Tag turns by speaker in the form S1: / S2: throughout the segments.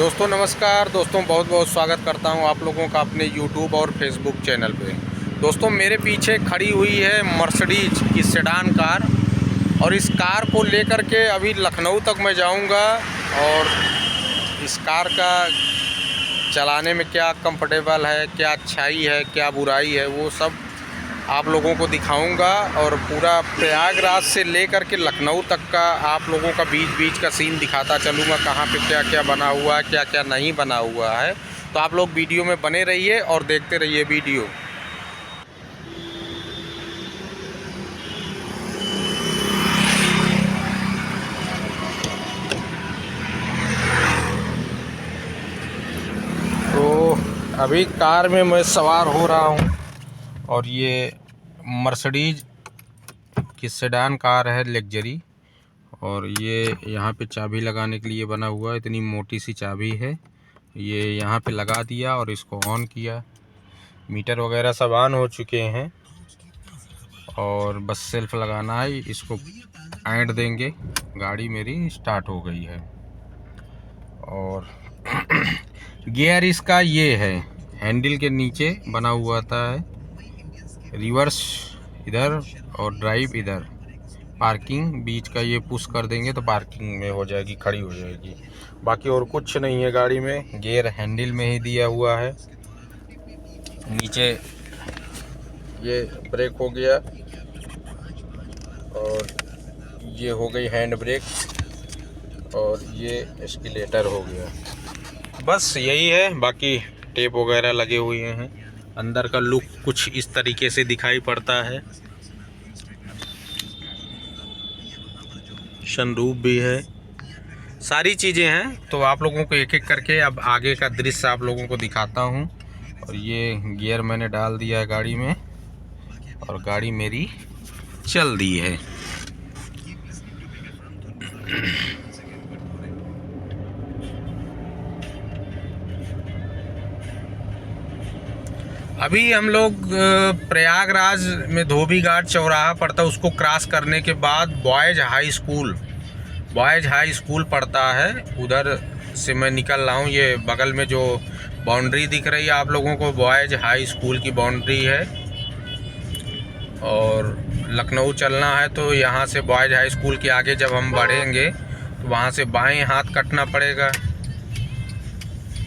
S1: दोस्तों नमस्कार। दोस्तों बहुत बहुत स्वागत करता हूं आप लोगों का अपने YouTube और Facebook चैनल पे। दोस्तों मेरे पीछे खड़ी हुई है मर्सिडीज की सेडान कार, और इस कार को लेकर के अभी लखनऊ तक मैं जाऊंगा और इस कार का चलाने में क्या कंफर्टेबल है, क्या अच्छाई है, क्या बुराई है, वो सब आप लोगों को दिखाऊंगा। और पूरा प्रयागराज से लेकर के लखनऊ तक का आप लोगों का बीच बीच का सीन दिखाता चलूँगा, कहाँ पे क्या क्या बना हुआ है, क्या क्या नहीं बना हुआ है। तो आप लोग वीडियो में बने रहिए और देखते रहिए वीडियो। तो अभी कार में मैं सवार हो रहा हूँ और ये मर्सिडीज की सेडान कार है लग्जरी, और ये यहाँ पे चाबी लगाने के लिए बना हुआ है। इतनी मोटी सी चाबी है, ये यहाँ पे लगा दिया और इसको ऑन किया। मीटर वगैरह सब ऑन हो चुके हैं और बस सेल्फ लगाना है। इसको ऐंठ देंगे, गाड़ी मेरी स्टार्ट हो गई है। और गियर इसका ये है, हैंडल के नीचे बना हुआ था है, रिवर्स इधर और ड्राइव इधर। पार्किंग बीच का ये पुश कर देंगे तो पार्किंग में हो जाएगी, खड़ी हो जाएगी। बाकी और कुछ नहीं है गाड़ी में। गियर हैंडल में ही दिया हुआ है। नीचे ये ब्रेक हो गया और ये हो गई हैंड ब्रेक और ये एस्केलेटर हो गया। बस यही है, बाकी टेप वगैरह लगे हुए हैं। अंदर का लुक कुछ इस तरीके से दिखाई पड़ता है। सनरूफ भी है, सारी चीज़ें हैं। तो आप लोगों को एक एक करके अब आगे का दृश्य आप लोगों को दिखाता हूं। और ये गियर मैंने डाल दिया है गाड़ी में और गाड़ी मेरी चल दी है। अभी हम लोग प्रयागराज में धोबी घाट चौराहा पड़ता है, उसको क्रॉस करने के बाद बॉयज़ हाई स्कूल पड़ता है, उधर से मैं निकल रहा हूँ। ये बगल में जो बाउंड्री दिख रही है आप लोगों को, बॉयज़ हाई स्कूल की बाउंड्री है। और लखनऊ चलना है तो यहाँ से बॉयज़ हाई स्कूल के आगे जब हम बढ़ेंगे तो वहाँ से बाएं हाथ कटना पड़ेगा,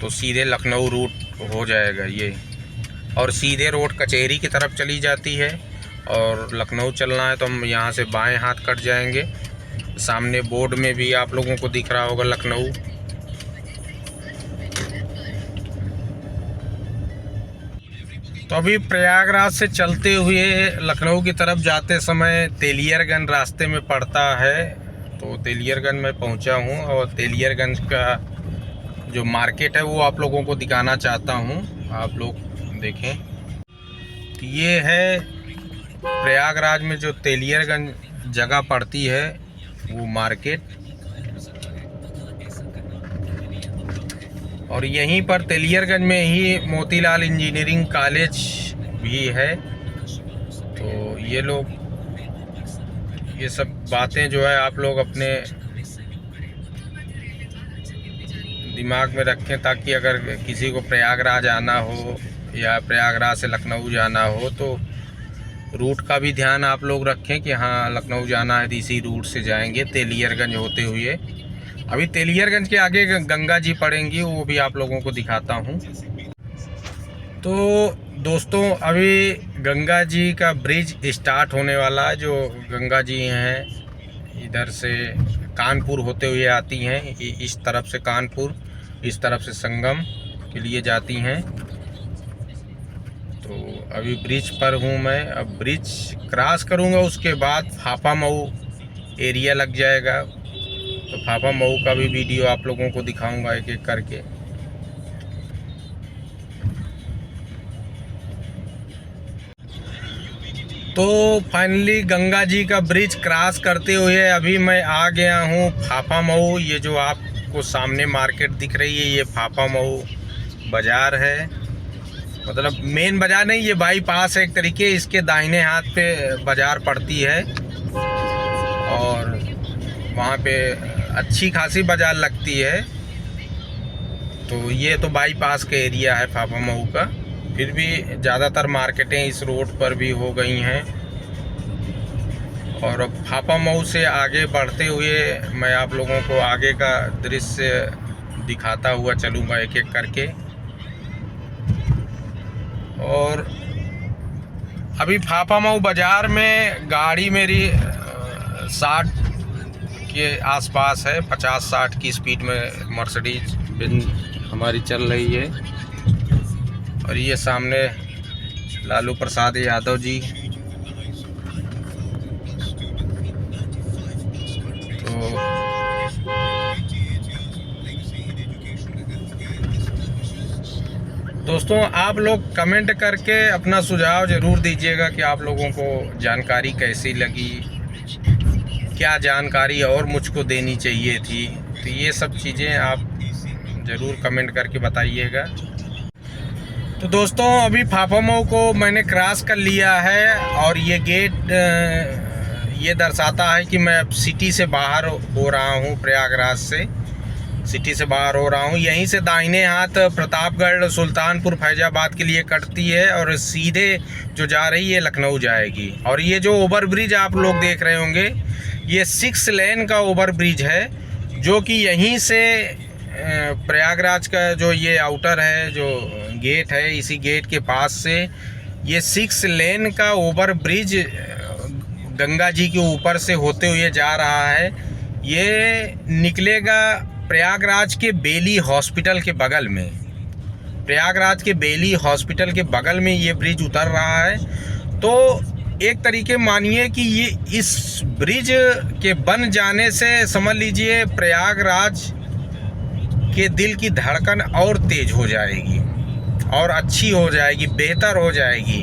S1: तो सीधे लखनऊ रूट हो जाएगा ये। और सीधे रोड कचहरी की तरफ चली जाती है। और लखनऊ चलना है तो हम यहाँ से बाएं हाथ कट जाएंगे। सामने बोर्ड में भी आप लोगों को दिख रहा होगा लखनऊ। तो अभी प्रयागराज से चलते हुए लखनऊ की तरफ जाते समय तेलियरगंज रास्ते में पड़ता है, तो तेलियरगंज में पहुंचा हूं। और तेलियरगंज का जो मार्केट है वो आप लोगों को दिखाना चाहता हूं, आप लोग देखें। तो ये है प्रयागराज में जो तेलियरगंज जगह पड़ती है वो मार्केट। और यहीं पर तेलियरगंज में ही मोतीलाल इंजीनियरिंग कॉलेज भी है। तो ये लोग ये सब बातें जो है आप लोग अपने दिमाग में रखें, ताकि अगर किसी को प्रयागराज आना हो या प्रयागराज से लखनऊ जाना हो तो रूट का भी ध्यान आप लोग रखें कि हाँ लखनऊ जाना है तो इसी रूट से जाएंगे तेलियरगंज होते हुए। अभी तेलियरगंज के आगे गंगा जी पड़ेंगी, वो भी आप लोगों को दिखाता हूँ। तो दोस्तों अभी गंगा जी का ब्रिज स्टार्ट होने वाला है। जो गंगा जी हैं इधर से कानपुर होते हुए आती हैं, इस तरफ से कानपुर, इस तरफ से संगम के लिए जाती हैं। तो अभी ब्रिज पर हूँ मैं। अब ब्रिज क्रॉस करूँगा, उसके बाद फाफा मऊ एरिया लग जाएगा। तो फाफा मऊ का भी वीडियो आप लोगों को दिखाऊंगा एक एक करके। तो फाइनली गंगा जी का ब्रिज क्रॉस करते हुए अभी मैं आ गया हूँ फाफा मऊ। ये जो आपको सामने मार्केट दिख रही है ये फाफा मऊ बाज़ार है, मतलब मेन बाज़ार नहीं, ये बाईपास है एक तरीके। इसके दाहिने हाथ पे बाज़ार पड़ती है और वहाँ पे अच्छी खासी बाज़ार लगती है। तो ये तो बाईपास का एरिया है फाफा-मऊ का, फिर भी ज़्यादातर मार्केटें इस रोड पर भी हो गई हैं। और फाफा-मऊ से आगे बढ़ते हुए मैं आप लोगों को आगे का दृश्य दिखाता हुआ चलूँगा एक एक करके। और अभी फाफा-मऊ बाज़ार में गाड़ी मेरी 60 के आसपास है, 50-60 की स्पीड में मर्सिडीज बेंज हमारी चल रही है। और ये सामने लालू प्रसाद यादव जी। तो दोस्तों, आप लोग कमेंट करके अपना सुझाव ज़रूर दीजिएगा कि आप लोगों को जानकारी कैसी लगी, क्या जानकारी और मुझको देनी चाहिए थी। तो ये सब चीज़ें आप ज़रूर कमेंट करके बताइएगा। तो दोस्तों, अभी फाफा-मऊ को मैंने क्रॉस कर लिया है और ये गेट ये दर्शाता है कि मैं अब सिटी से बाहर हो रहा हूँ, प्रयागराज से सिटी से बाहर हो रहा हूँ। यहीं से दाहिने हाथ प्रतापगढ़, सुल्तानपुर, फैजाबाद के लिए कटती है और सीधे जो जा रही है लखनऊ जाएगी। और ये जो ओवर ब्रिज आप लोग देख रहे होंगे, ये 6 लेन का ओवर ब्रिज है, जो कि यहीं से प्रयागराज का जो ये आउटर है, जो गेट है, इसी गेट के पास से ये 6 लेन का ओवर ब्रिज गंगा जी के ऊपर से होते हुए जा रहा है। ये निकलेगा प्रयागराज के बेली हॉस्पिटल के बगल में, प्रयागराज के बेली हॉस्पिटल के बगल में ये ब्रिज उतर रहा है। तो एक तरीके मानिए कि ये इस ब्रिज के बन जाने से समझ लीजिए प्रयागराज के दिल की धड़कन और तेज हो जाएगी और अच्छी हो जाएगी, बेहतर हो जाएगी।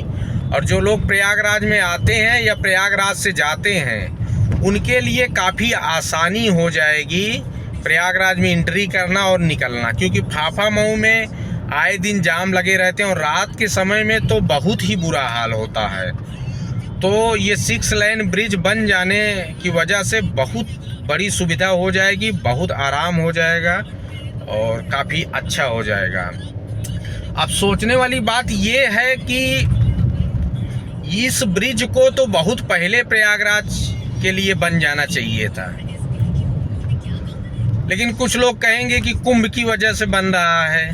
S1: और जो लोग प्रयागराज में आते हैं या प्रयागराज से जाते हैं, उनके लिए काफ़ी आसानी हो जाएगी प्रयागराज में एंट्री करना और निकलना, क्योंकि फाफा-मऊ में आए दिन जाम लगे रहते हैं और रात के समय में तो बहुत ही बुरा हाल होता है। तो ये 6 लेन ब्रिज बन जाने की वजह से बहुत बड़ी सुविधा हो जाएगी, बहुत आराम हो जाएगा और काफ़ी अच्छा हो जाएगा। अब सोचने वाली बात ये है कि इस ब्रिज को तो बहुत पहले प्रयागराज के लिए बन जाना चाहिए था, लेकिन कुछ लोग कहेंगे कि कुंभ की वजह से बन रहा है।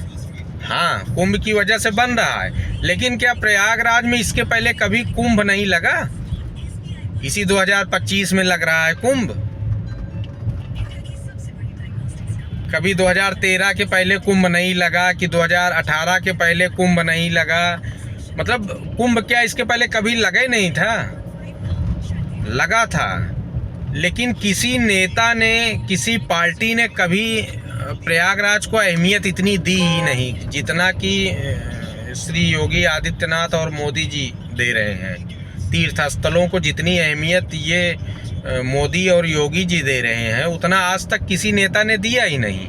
S1: हाँ, कुंभ की वजह से बन रहा है, लेकिन क्या प्रयागराज में इसके पहले कभी कुंभ नहीं लगा? इसी 2025 में लग रहा है कुंभ। कभी 2013 के पहले कुंभ नहीं लगा कि 2018 के पहले कुंभ नहीं लगा? मतलब कुंभ क्या इसके पहले कभी लगा ही नहीं था? लगा था, लेकिन किसी नेता ने, किसी पार्टी ने कभी प्रयागराज को अहमियत इतनी दी ही नहीं जितना कि श्री योगी आदित्यनाथ और मोदी जी दे रहे हैं। तीर्थ स्थलों को जितनी अहमियत ये मोदी और योगी जी दे रहे हैं, उतना आज तक किसी नेता ने दिया ही नहीं।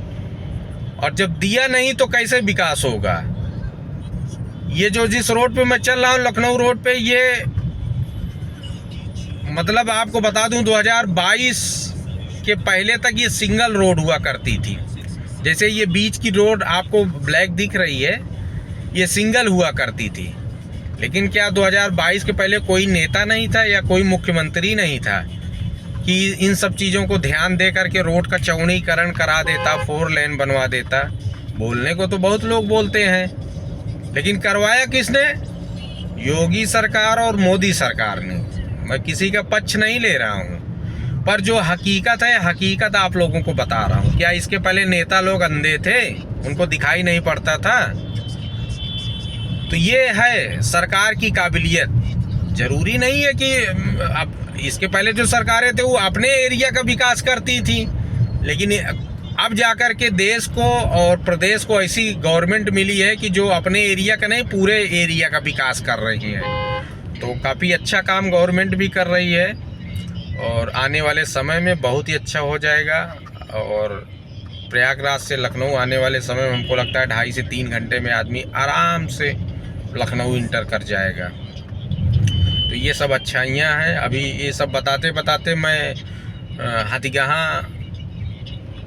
S1: और जब दिया नहीं तो कैसे विकास होगा? ये जो जिस रोड पे मैं चल रहा हूँ, लखनऊ रोड पे, ये मतलब आपको बता दूं 2022 के पहले तक ये सिंगल रोड हुआ करती थी। जैसे ये बीच की रोड आपको ब्लैक दिख रही है, ये सिंगल हुआ करती थी। लेकिन क्या 2022 के पहले कोई नेता नहीं था या कोई मुख्यमंत्री नहीं था कि इन सब चीज़ों को ध्यान दे करके रोड का चौड़ीकरण करा देता, 4 लेन बनवा देता? बोलने को तो बहुत लोग बोलते हैं, लेकिन करवाया किसने? योगी सरकार और मोदी सरकार ने। मैं किसी का पक्ष नहीं ले रहा हूँ, पर जो हकीकत है, हकीकत आप लोगों को बता रहा हूँ। क्या इसके पहले नेता लोग अंधे थे, उनको दिखाई नहीं पड़ता था? तो ये है सरकार की काबिलियत। जरूरी नहीं है कि अब इसके पहले जो सरकारें थे वो अपने एरिया का विकास करती थी, लेकिन अब जाकर के देश को और प्रदेश को ऐसी गवर्नमेंट मिली है कि जो अपने एरिया का नहीं, पूरे एरिया का विकास कर रही है। तो काफ़ी अच्छा काम गवर्नमेंट भी कर रही है और आने वाले समय में बहुत ही अच्छा हो जाएगा। और प्रयागराज से लखनऊ आने वाले समय में हमको लगता है 2.5 से 3 घंटे में आदमी आराम से लखनऊ इंटर कर जाएगा। तो ये सब अच्छाइयाँ हैं। अभी ये सब बताते बताते मैं हाथीगाहा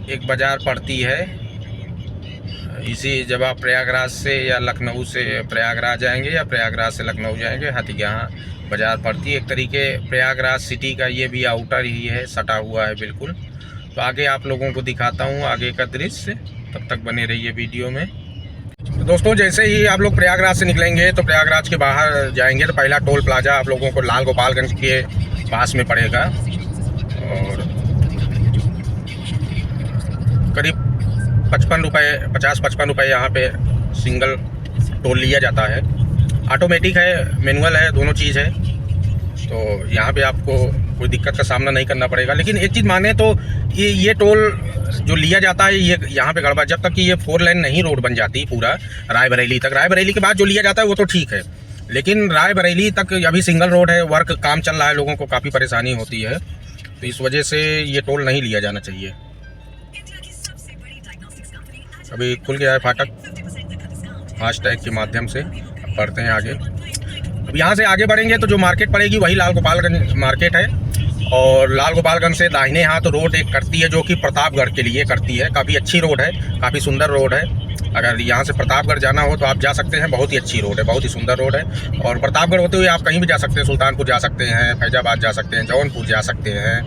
S1: एक बाज़ार पड़ती है, इसी जब आप प्रयागराज से या लखनऊ से प्रयागराज जाएंगे या प्रयागराज से लखनऊ जाएंगे, हाथीगाह बाज़ार पड़ती है। एक तरीके प्रयागराज सिटी का ये भी आउटर ही है, सटा हुआ है बिल्कुल। तो आगे आप लोगों को दिखाता हूँ आगे का दृश्य, तब तक बने रहिए वीडियो में। तो दोस्तों जैसे ही आप लोग प्रयागराज से निकलेंगे तो प्रयागराज के बाहर जाएंगे तो पहला टोल प्लाजा आप लोगों को लाल गोपालगंज के पास में पड़ेगा, और करीब 50-55 रुपये यहाँ पे सिंगल टोल लिया जाता है। ऑटोमेटिक है, मैनुअल है, दोनों चीज़ है। तो यहाँ पे आपको कोई दिक्कत का सामना नहीं करना पड़ेगा। लेकिन एक चीज़ माने तो ये टोल जो लिया जाता है ये यहाँ पे गड़बड़, जब तक कि ये 4 लेन नहीं रोड बन जाती पूरा रायबरेली तक, रायबरेली के बाद जो लिया जाता है वो तो ठीक है, लेकिन रायबरेली तक अभी सिंगल रोड है, वर्क काम चल रहा है, लोगों को काफ़ी परेशानी होती है। तो इस वजह से ये टोल नहीं लिया जाना चाहिए। अभी खुल गया है फाटक, फास्टैग के माध्यम से बढ़ते हैं आगे। अब यहाँ से आगे बढ़ेंगे तो जो मार्केट पड़ेगी वही लाल गोपालगंज मार्केट है, और लाल गोपालगंज से दाहिने हाथ रोड एक करती है जो कि प्रतापगढ़ के लिए करती है। काफ़ी अच्छी रोड है, काफ़ी सुंदर रोड है। अगर यहाँ से प्रतापगढ़ जाना हो तो आप जा सकते हैं, बहुत ही अच्छी रोड है, बहुत ही सुंदर रोड है। और प्रतापगढ़ होते हुए आप कहीं भी जा सकते हैं, सुल्तानपुर जा सकते हैं, फैजाबाद जा सकते हैं, जौनपुर जा सकते हैं,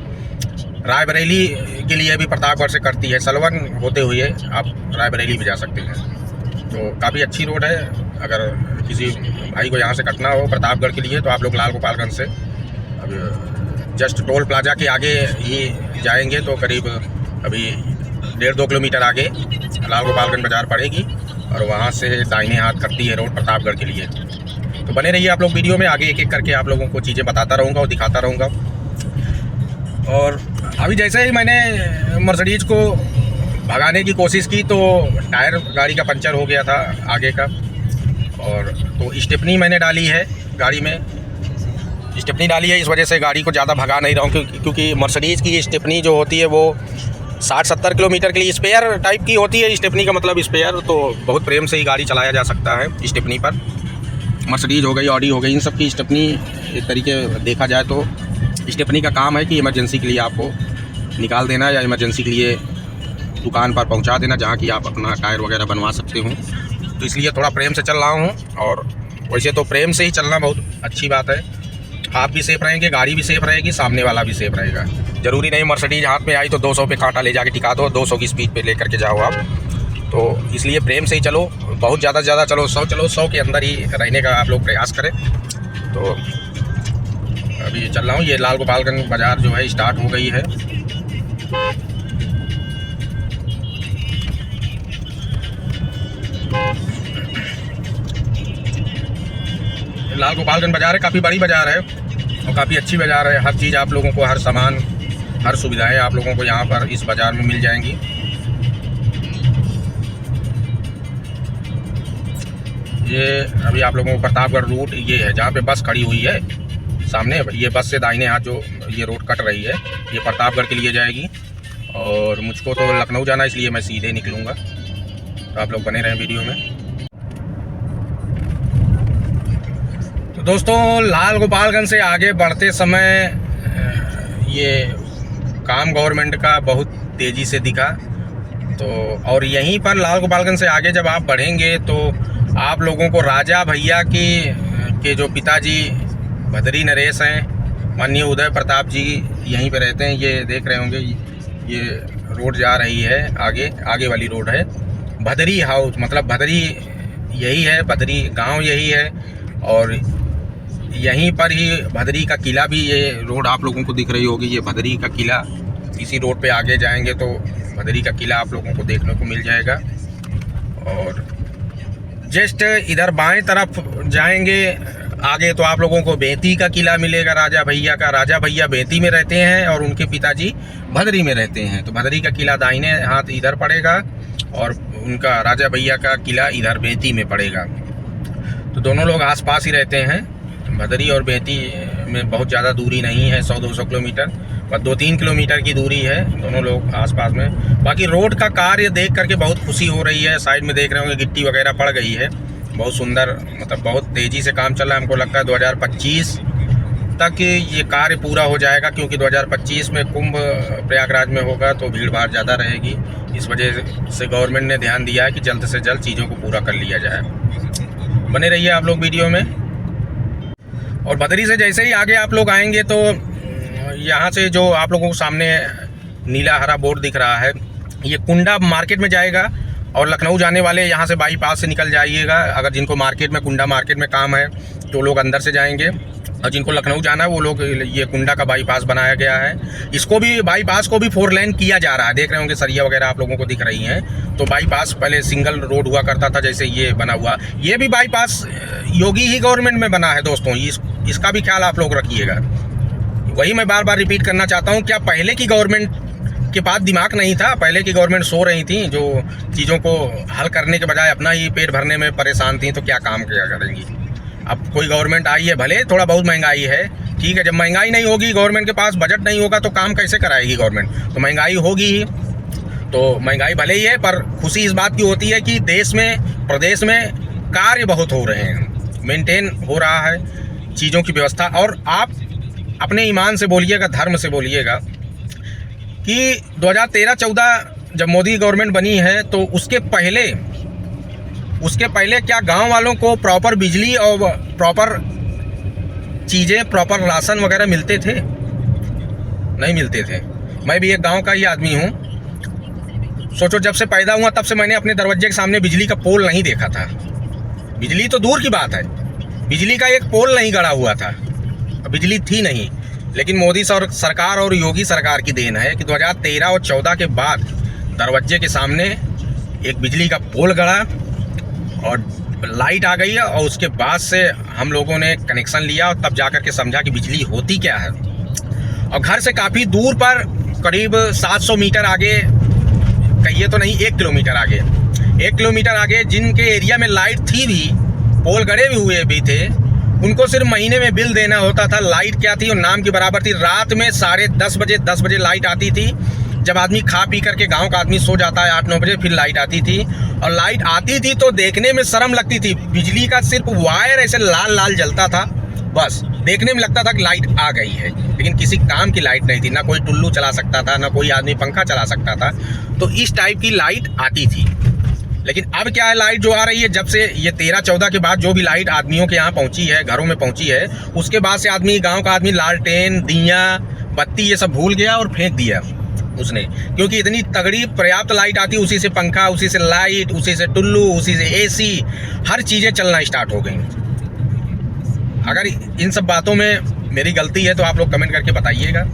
S1: रायबरेली के लिए भी प्रतापगढ़ से करती है, सलवन होते हुए आप रायबरेली भी जा सकते हैं। तो काफ़ी अच्छी रोड है। अगर किसी भाई को यहाँ से कटना हो प्रतापगढ़ के लिए तो आप लोग लाल गोपालगंज से अब जस्ट टोल प्लाजा के आगे ही जाएंगे तो करीब अभी 1.5-2 किलोमीटर आगे लाल गोपालगंज बाज़ार पड़ेगी, और वहाँ से दाहिने हाथ करती है रोड प्रतापगढ़ के लिए। तो बने रहिए आप लोग वीडियो में, आगे एक एक करके आप लोगों को चीज़ें बताता रहूँगा और दिखाता रहूँगा। और अभी जैसे ही मैंने मर्सिडीज़ को भगाने की कोशिश की तो टायर गाड़ी का पंचर हो गया था आगे का, और तो स्टेपनी मैंने डाली है गाड़ी में, स्टेपनी डाली है, इस वजह से गाड़ी को ज़्यादा भगा नहीं रहा हूँ, क्योंकि मर्सिडीज़ की स्टेपनी जो होती है वो 60-70 किलोमीटर के लिए स्पेयर टाइप की होती है। स्टेपनी का मतलब स्पेयर, तो बहुत प्रेम से ही गाड़ी चलाया जा सकता है स्टेपनी पर। मर्सिडीज़ हो गई, ऑडी हो गई, इन सब की स्टेपनी एक तरीके देखा जाए तो स्टेपनी का काम है कि इमरजेंसी के लिए आपको निकाल देना या इमरजेंसी के लिए दुकान पर पहुंचा देना जहां कि आप अपना टायर वगैरह बनवा सकते हो। तो इसलिए थोड़ा प्रेम से चल रहा हूं, और वैसे तो प्रेम से ही चलना बहुत अच्छी बात है। आप भी सेफ रहेंगे, गाड़ी भी सेफ रहेगी, सामने वाला भी सेफ रहेगा। ज़रूरी नहीं मर्सिडीज़ हाथ में आई तो 200 पे कांटा ले जाके टिका दो, 200 की स्पीड पे लेकर के जाओ आप। तो इसलिए प्रेम से ही चलो, बहुत ज़्यादा से ज़्यादा चलो 100 चलो, 100 के अंदर ही रहने का आप लोग प्रयास करें। तो अभी चल रहा हूँ, ये लाल गोपालगंज बाज़ार जो है स्टार्ट हो गई है। लाल गोपालगंज बाज़ार है, काफ़ी बड़ी बाज़ार है और काफ़ी अच्छी बाज़ार है। हर चीज़ आप लोगों को, हर सामान, हर सुविधाएं आप लोगों को यहाँ पर इस बाज़ार में मिल जाएंगी। ये अभी आप लोगों को प्रतापगढ़ रूट ये है जहाँ पे बस खड़ी हुई है सामने, ये बस से दाहिने हाथ जो ये रोड कट रही है ये प्रतापगढ़ के लिए जाएगी, और मुझको तो लखनऊ जाना इसलिए मैं सीधे निकलूँगा। तो आप लोग बने रहें वीडियो में। तो दोस्तों लाल गोपालगंज से आगे बढ़ते समय ये काम गवर्नमेंट का बहुत तेज़ी से दिखा। तो और यहीं पर लाल गोपालगंज से आगे जब आप बढ़ेंगे तो आप लोगों को राजा भैया के जो पिताजी भदरी नरेश हैं, माननीय उदय प्रताप जी यहीं पे रहते हैं। ये देख रहे होंगे, ये रोड जा रही है आगे वाली रोड है भदरी हाउस, मतलब भदरी यही है, भदरी गांव यही है, और यहीं पर ही भदरी का किला भी, ये रोड आप लोगों को दिख रही होगी, ये भदरी का किला। इसी रोड पे आगे जाएंगे तो भदरी का किला आप लोगों को देखने को मिल जाएगा। और जस्ट इधर बाएं तरफ जाएंगे आगे तो आप लोगों को बेंती का किला मिलेगा राजा भैया का। राजा भैया बेंती में रहते हैं और उनके पिताजी भदरी में रहते हैं। तो भदरी का किला दाहिने हाथ इधर पड़ेगा और उनका राजा भैया का किला इधर बेंती में पड़ेगा। तो दोनों लोग आसपास ही रहते हैं। भदरी और बेंती में बहुत ज़्यादा दूरी नहीं है, 100-200 किलोमीटर, बस 2-3 किलोमीटर की दूरी है, दोनों लोग आसपास में। बाकी रोड का कार्य देख करके बहुत खुशी हो रही है। साइड में देख रहे होंगे गिट्टी वगैरह पड़ गई है, बहुत सुंदर, मतलब बहुत तेज़ी से काम चल रहा है। हमको लगता है 2025 तक ये कार्य पूरा हो जाएगा, क्योंकि 2025 में कुंभ प्रयागराज में होगा तो भीड़ भाड़ ज़्यादा रहेगी। इस वजह से गवर्नमेंट ने ध्यान दिया है कि जल्द से जल्द चीज़ों को पूरा कर लिया जाए। बने रहिए आप लोग वीडियो में। और बदरी से जैसे ही आगे आप लोग आएंगे तो यहाँ से जो आप लोगों को सामने नीला हरा बोर्ड दिख रहा है, ये कुंडा मार्केट में जाएगा। और लखनऊ जाने वाले यहाँ से बाईपास से निकल जाइएगा। अगर जिनको मार्केट में कुंडा मार्केट में काम है तो लोग अंदर से जाएंगे, और जिनको लखनऊ जाना है वो लोग ये कुंडा का बाईपास बनाया गया है। इसको भी बाईपास को भी 4 लेन किया जा रहा है। देख रहे होंगे सरिया वगैरह आप लोगों को दिख रही हैं। तो बाईपास पहले सिंगल रोड हुआ करता था, जैसे ये बना हुआ, ये भी बाईपास योगी ही गवर्नमेंट में बना है दोस्तों। इसका भी ख्याल आप लोग रखिएगा। वही मैं बार बार रिपीट करना चाहता हूँ, क्या पहले की गवर्नमेंट के पास दिमाग नहीं था? पहले की गवर्नमेंट सो रही थी, जो चीज़ों को हल करने के बजाय अपना ही पेट भरने में परेशान थी, तो क्या काम किया करेंगी? अब कोई गवर्नमेंट आई है, भले थोड़ा बहुत महंगाई है, ठीक है, जब महंगाई नहीं होगी, गवर्नमेंट के पास बजट नहीं होगा तो काम कैसे कराएगी गवर्नमेंट? तो महंगाई होगी ही। तो महंगाई भले ही है, पर खुशी इस बात की होती है कि देश में, प्रदेश में कार्य बहुत हो रहे हैं, मेंटेन हो रहा है चीज़ों की व्यवस्था। और आप अपने ईमान से बोलिएगा, धर्म से बोलिएगा कि 2013-14 जब मोदी गवर्नमेंट बनी है तो उसके पहले क्या गांव वालों को प्रॉपर बिजली और प्रॉपर चीज़ें, प्रॉपर राशन वगैरह मिलते थे? नहीं मिलते थे। मैं भी एक गांव का ही आदमी हूं। सोचो, जब से पैदा हुआ तब से मैंने अपने दरवाजे के सामने बिजली का पोल नहीं देखा था। बिजली तो दूर की बात है, बिजली का एक पोल नहीं गड़ा हुआ था, बिजली थी नहीं। लेकिन मोदी सरकार और योगी सरकार की देन है कि 2013 और 14 के बाद दरवाजे के सामने एक बिजली का पोल गड़ा और लाइट आ गई है। और उसके बाद से हम लोगों ने कनेक्शन लिया और तब जाकर के समझा कि बिजली होती क्या है। और घर से काफ़ी दूर पर, करीब 700 मीटर आगे, कहिए तो नहीं 1 किलोमीटर आगे, 1 किलोमीटर आगे जिनके एरिया में लाइट थी भी, पोल गड़े भी हुए भी थे, उनको सिर्फ महीने में बिल देना होता था। लाइट क्या थी, और नाम की बराबर थी। रात में 10:30 बजे लाइट आती थी, जब आदमी खा पी करके, गांव का आदमी सो जाता है 8-9 बजे, फिर लाइट आती थी। और लाइट आती थी तो देखने में शर्म लगती थी। बिजली का सिर्फ वायर ऐसे लाल लाल जलता था, बस देखने में लगता था कि लाइट आ गई है, लेकिन किसी काम की लाइट नहीं थी। ना कोई टुल्लू चला सकता था, ना कोई आदमी पंखा चला सकता था। तो इस टाइप की लाइट आती थी। लेकिन अब क्या है, लाइट जो आ रही है, जब से ये 13-14 के बाद जो भी लाइट आदमियों के यहाँ पहुँची है, घरों में पहुँची है, उसके बाद से आदमी, गांव का आदमी, लालटेन, दिया, बत्ती ये सब भूल गया और फेंक दिया उसने। क्योंकि इतनी तगड़ी पर्याप्त लाइट आती, उसी से पंखा, उसी से लाइट, उसी से टुल्लू, उसी से एसी, हर चीज़ें चलना स्टार्ट हो गई। अगर इन सब बातों में मेरी गलती है तो आप लोग कमेंट करके बताइएगा।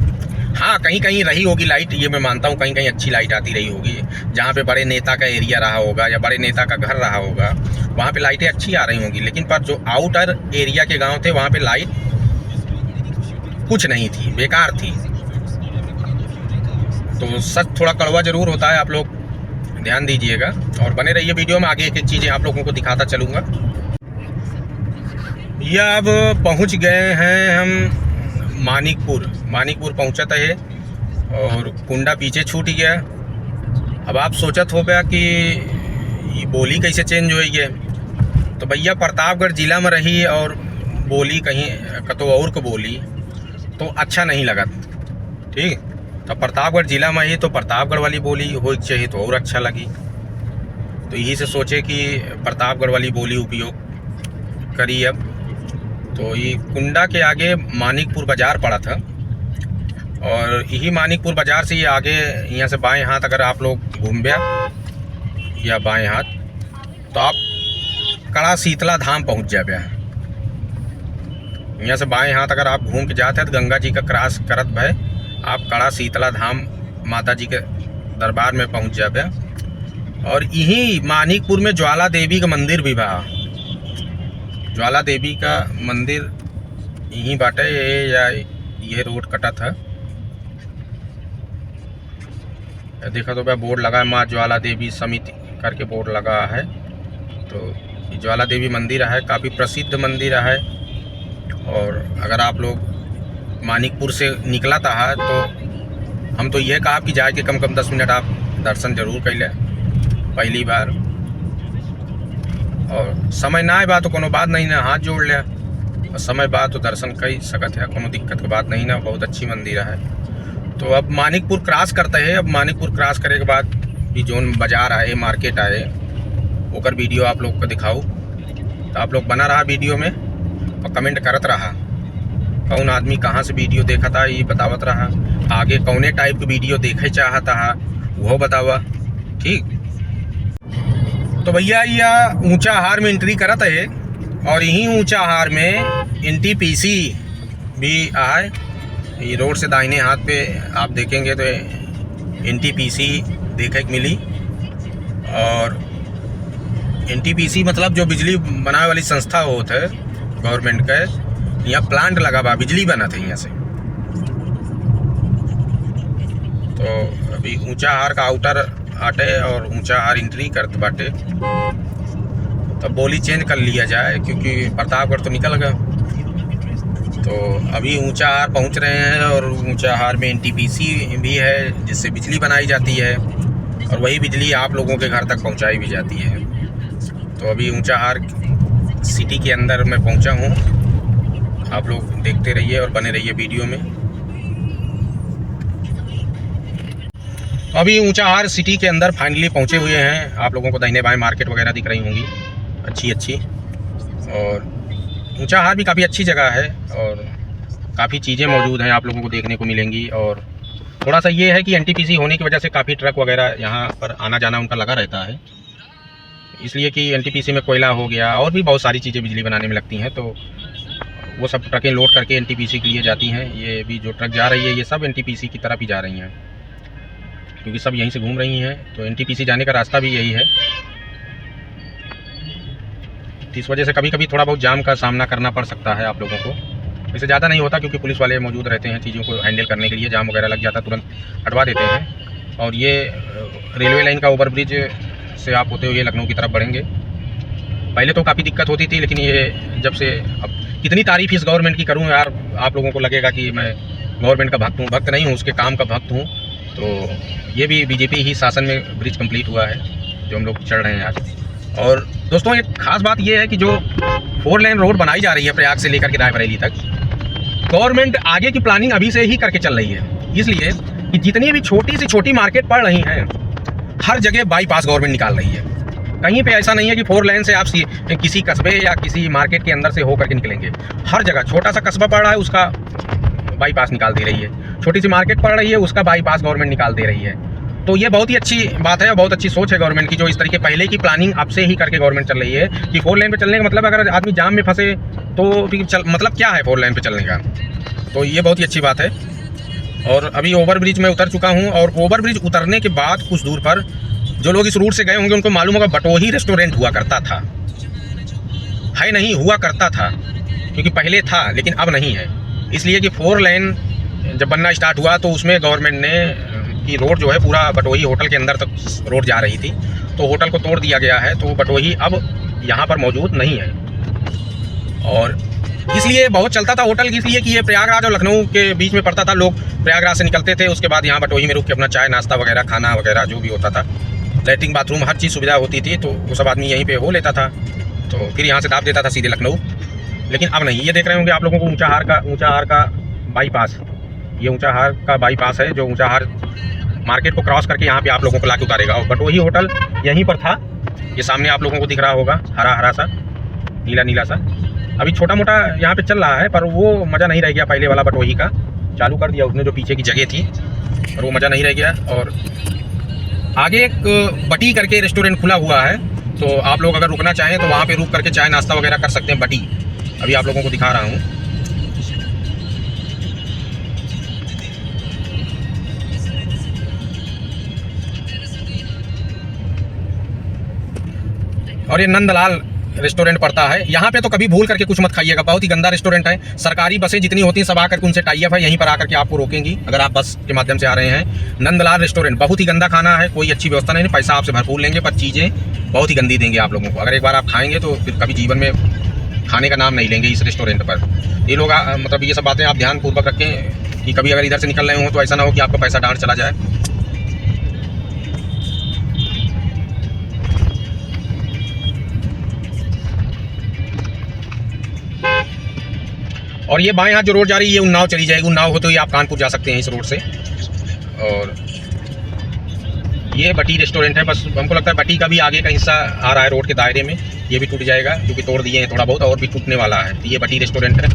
S1: हाँ, कहीं कहीं रही होगी लाइट, ये मैं मानता हूँ, कहीं कहीं अच्छी लाइट आती रही होगी। जहाँ पे बड़े नेता का एरिया रहा होगा या बड़े नेता का घर रहा होगा, वहाँ पे लाइटें अच्छी आ रही होंगी। लेकिन पर जो आउटर एरिया के गांव थे, वहाँ पे लाइट कुछ नहीं थी, बेकार थी। तो सच थोड़ा कड़वा जरूर होता है, आप लोग ध्यान दीजिएगा। और बने रहिए वीडियो में, आगे एक एक चीज़ें आप लोगों को दिखाता चलूँगा। यह अब पहुँच गए हैं हम मानिकपुर पहुँचत है, और कुंडा पीछे छूट गया। अब आप सोचत हो गया कि ये बोली कैसे चेंज होई है। तो भैया, प्रतापगढ़ ज़िला में रही और बोली कहीं कतो और को बोली तो अच्छा नहीं लगा, ठीक। तो प्रतापगढ़ ज़िला में ही तो प्रतापगढ़ वाली बोली हो चाहिए तो और अच्छा लगी। तो यही से सोचे कि प्रतापगढ़ वाली बोली उपयोग करी। अब तो ये कुंडा के आगे मानिकपुर बाज़ार पड़ा था, और यही मानिकपुर बाज़ार से ये आगे, यहाँ से बाएं हाथ अगर आप लोग घूम गया या बाएं हाथ, तो आप कड़ा शीतला धाम पहुँच जाए। यहाँ से बाएं हाथ अगर आप घूम के जाते हैं तो गंगा जी का क्रॉस करत भय आप कड़ा शीतला धाम माता जी के दरबार में पहुँच जाए। और यही मानिकपुर में ज्वाला देवी का मंदिर भी बा। ज्वाला देवी का मंदिर यहीं बाटे, या ये रोड कटा था, देखा तो बोर्ड लगा है, माँ ज्वाला देवी समिति करके बोर्ड लगा है। तो ज्वाला देवी मंदिर है, काफ़ी प्रसिद्ध मंदिर है। और अगर आप लोग मानिकपुर से निकला था तो हम तो ये कहा कि जाए कि कम 10 मिनट आप दर्शन जरूर कर ले पहली बार। और समय ना बा तो कोनो बात नहीं ना, हाथ जोड़ लिया, और समय बाद तो दर्शन कर सकत है, कोनो दिक्कत की बात नहीं ना। बहुत अच्छी मंदिर है। तो अब मानिकपुर क्रॉस करते हैं। अब मानिकपुर क्रॉस करने के बाद भी जोन बाजार आए, मार्केट आए, ओकर वीडियो आप लोग को दिखाऊँ। तो आप लोग बना रहा वीडियो में और कमेंट करत रहा, कौन आदमी कहाँ से वीडियो देखा था ये बतावत रहा, आगे कौने टाइप की वीडियो देखे चाहता है वो बतावा। ठीक, तो भैया यह ऊंचाहार में एंट्री करत है और यही ऊंचाहार में NTPC भी आए। ये रोड से दाहिने हाथ पे आप देखेंगे तो NTPC देखे को मिली। और NTPC मतलब जो बिजली बनाने वाली संस्था होता है गवर्नमेंट का, यहाँ प्लांट लगा बा, बिजली बना था यहाँ से। तो अभी ऊंचाहार का आउटर आटे और ऊंचाहार एंट्री करते बाटे, तो बोली चेंज कर लिया जाए क्योंकि प्रतापगढ़ तो निकल गया। तो अभी ऊंचाहार पहुंच रहे हैं और ऊंचाहार में NTPC भी है जिससे बिजली बनाई जाती है और वही बिजली आप लोगों के घर तक पहुंचाई भी जाती है। तो अभी ऊंचाहार सिटी के अंदर मैं पहुंचा हूं, आप लोग देखते रहिए और बने रहिए वीडियो में। अभी ऊंचाहार सिटी के अंदर फाइनली पहुंचे हुए हैं। आप लोगों को दाहिने बाएं मार्केट वगैरह दिख रही होंगी अच्छी। और ऊंचाहार भी काफ़ी अच्छी जगह है और काफ़ी चीज़ें मौजूद हैं आप लोगों को देखने को मिलेंगी। और थोड़ा सा ये है कि NTPC होने की वजह से काफ़ी ट्रक वगैरह यहाँ पर आना जाना उनका लगा रहता है, इसलिए कि NTPC में कोयला हो गया और भी बहुत सारी चीज़ें बिजली बनाने में लगती हैं, तो वो सब ट्रकें लोड करके NTPC के लिए जाती हैं। ये भी जो ट्रक जा रही है ये सब NTPC की तरफ ही जा रही हैं क्योंकि सब यहीं से घूम रही हैं। तो NTPC जाने का रास्ता भी यही है। इस वजह से कभी कभी थोड़ा बहुत जाम का सामना करना पड़ सकता है आप लोगों को। वैसे ज़्यादा नहीं होता क्योंकि पुलिस वाले मौजूद रहते हैं चीज़ों को हैंडल करने के लिए। जाम वगैरह लग जाता तुरंत हटवा देते हैं। और ये रेलवे लाइन का ओवरब्रिज से आप होते हुए लखनऊ की तरफ बढ़ेंगे। पहले तो काफ़ी दिक्कत होती थी, लेकिन ये जब से अब कितनी तारीफ़ इस गवर्नमेंट की करूँ यार, आप लोगों को लगेगा कि मैं गवर्नमेंट का भक्त नहीं हूँ, उसके काम का भक्त हूँ। तो ये भी BJP ही शासन में ब्रिज कंप्लीट हुआ है जो हम लोग चढ़ रहे हैं आज। और दोस्तों एक खास बात यह है कि जो 4 लेन रोड बनाई जा रही है प्रयाग से लेकर के रायबरेली तक, गवर्नमेंट आगे की प्लानिंग अभी से ही करके चल रही है। इसलिए कि जितनी भी छोटी से छोटी मार्केट पड़ रही हैं हर जगह बाईपास गवर्नमेंट निकाल रही है। कहीं पे ऐसा नहीं है कि 4 लेन से आप किसी कस्बे या किसी मार्केट के अंदर से होकर के निकलेंगे। हर जगह छोटा सा कस्बा पड़ रहा है उसका बाईपास निकाल दे रही है, छोटी सी मार्केट पड़ रही है उसका बाईपास गवर्नमेंट निकाल दे रही है। तो ये बहुत ही अच्छी बात है और बहुत अच्छी सोच है गवर्नमेंट की, जो इस तरीके पहले की प्लानिंग अब से ही करके गवर्नमेंट चल रही है कि 4 लेन पे चलने का मतलब अगर आदमी जाम में फंसे तो मतलब क्या है 4 लेन पे चलने का। तो ये बहुत ही अच्छी बात है। और अभी ओवरब्रिज में उतर चुका हूँ और ओवरब्रिज उतरने के बाद कुछ दूर पर जो लोग इस रूट से गए होंगे उनको मालूम होगा बटोही रेस्टोरेंट हुआ करता था, है नहीं हुआ करता था क्योंकि पहले था लेकिन अब नहीं है। इसलिए कि 4 लेन जब बनना स्टार्ट हुआ तो उसमें गवर्नमेंट ने कि रोड जो है पूरा बटोही होटल के अंदर तक रोड जा रही थी, तो होटल को तोड़ दिया गया है। तो बटोही अब यहाँ पर मौजूद नहीं है और इसलिए बहुत चलता था होटल, इसलिए कि ये प्रयागराज और लखनऊ के बीच में पड़ता था। लोग प्रयागराज से निकलते थे, उसके बाद यहाँ बटोही में रुक के अपना चाय नाश्ता वगैरह खाना वगैरह जो भी होता था, लैट्रिन बाथरूम हर चीज़ सुविधा होती थी, तो वो सब आदमी यहीं पे हो लेता था। तो फिर यहाँ से दाब देता था सीधे लखनऊ। लेकिन अब नहीं, ये देख रहे होंगे आप लोगों को ऊंचाहार का बाईपास, ये ऊंचाहार का बाईपास है जो ऊंचाहार मार्केट को क्रॉस करके यहाँ पे आप लोगों को लाके उतारेगा। और बटोही होटल यहीं पर था, ये सामने आप लोगों को दिख रहा होगा हरा हरा सा नीला सा। अभी छोटा मोटा यहाँ पे चल रहा है पर वो मज़ा नहीं रह गया पहले वाला बटोही का, चालू कर दिया उसने जो पीछे की जगह थी, और वो मज़ा नहीं रह गया। और आगे एक बटी करके रेस्टोरेंट खुला हुआ है, तो आप लोग अगर रुकना चाहें तो वहाँ पे रुक करके चाय नाश्ता वगैरह कर सकते हैं। बटी अभी आप लोगों को दिखा रहा हूँ। और ये नंदलाल रेस्टोरेंट पड़ता है यहाँ पे, तो कभी भूल करके कुछ मत खाइएगा, बहुत ही गंदा रेस्टोरेंट है। सरकारी बसें जितनी होती हैं सब आकर के उनसे टाई अप है, यहीं पर आकर के आपको रोकेंगी अगर आप बस के माध्यम से आ रहे हैं। नंदलाल रेस्टोरेंट बहुत ही गंदा खाना है, कोई अच्छी व्यवस्था नहीं, पैसा आपसे भरपूर लेंगे पर चीज़ें बहुत ही गंदी देंगे आप लोगों को। अगर एक बार आप खाएंगे तो फिर कभी जीवन में खाने का नाम नहीं लेंगे इस रेस्टोरेंट पर। ये लोग मतलब ये सब बातें आप ध्यानपूर्वक रखें कि कभी अगर इधर से निकल रहे हो तो ऐसा ना हो कि आपका पैसा डांट चला जाए। और ये बाएं हाथ जो रोड जा रही है ये उन्नाव चली जाएगी, उन्नाव हो तो ये आप कानपुर जा सकते हैं इस रोड से। और ये बटी रेस्टोरेंट है। बस हमको लगता है बटी का भी आगे का हिस्सा आ रहा है रोड के दायरे में, ये भी टूट जाएगा क्योंकि तोड़ दिए हैं थोड़ा बहुत, और भी टूटने वाला है। ये बटी रेस्टोरेंट है।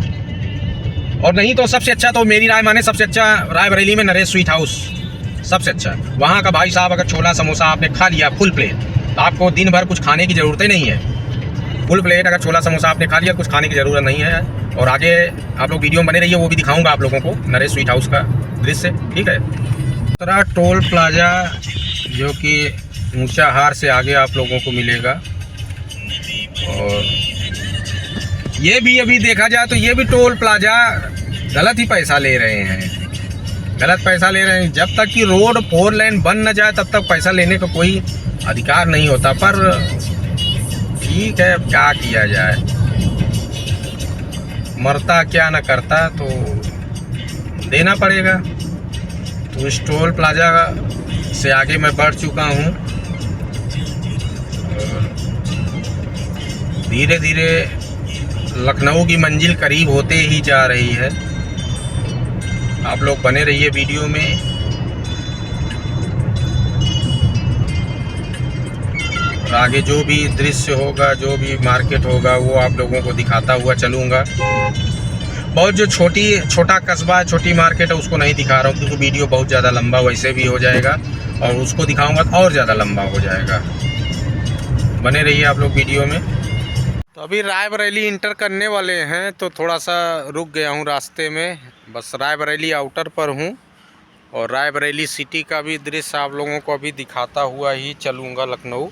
S1: और नहीं तो सबसे अच्छा, तो मेरी राय माने सबसे अच्छा रायबरेली में नरेश स्वीट हाउस सबसे अच्छा। वहाँ का भाई साहब अगर छोला समोसा आपने खा लिया फुल प्लेट, तो आपको दिन भर कुछ खाने की ज़रूरत ही नहीं है। फुल प्लेट अगर छोला समोसा आपने खा लिया, कुछ खाने की ज़रूरत नहीं है। और आगे आप लोग वीडियो में बने रहिए, वो भी दिखाऊंगा आप लोगों को नरेश स्वीट हाउस का दृश्य, ठीक है। दूसरा टोल प्लाजा जो कि ऊंचा हार से आगे आप लोगों को मिलेगा। और ये भी अभी देखा जाए तो ये भी टोल प्लाजा गलत ही पैसा ले रहे हैं, गलत पैसा ले रहे हैं। जब तक कि रोड 4 लेन बन न जाए तब तक पैसा लेने का कोई अधिकार नहीं होता। पर ठीक है, क्या किया जाए, मरता क्या न करता, तो देना पड़ेगा। तो इस टोल प्लाजा से आगे मैं बढ़ चुका हूँ। धीरे धीरे लखनऊ की मंजिल करीब होते ही जा रही है। आप लोग बने रहिए वीडियो में। और आगे जो भी दृश्य होगा, जो भी मार्केट होगा, वो आप लोगों को दिखाता हुआ चलूँगा। बहुत जो छोटा कस्बा है, छोटी मार्केट है, उसको नहीं दिखा रहा हूँ क्योंकि वीडियो बहुत ज़्यादा लंबा वैसे भी हो जाएगा, और उसको दिखाऊंगा तो और ज़्यादा लंबा हो जाएगा। बने रहिए आप लोग वीडियो में। तो अभी रायबरेली इंटर करने वाले हैं, तो थोड़ा सा रुक गया हूँ रास्ते में। बस रायबरेली आउटर पर हूँ और रायबरेली सिटी का भी दृश्य आप लोगों को अभी दिखाता हुआ ही चलूँगा लखनऊ।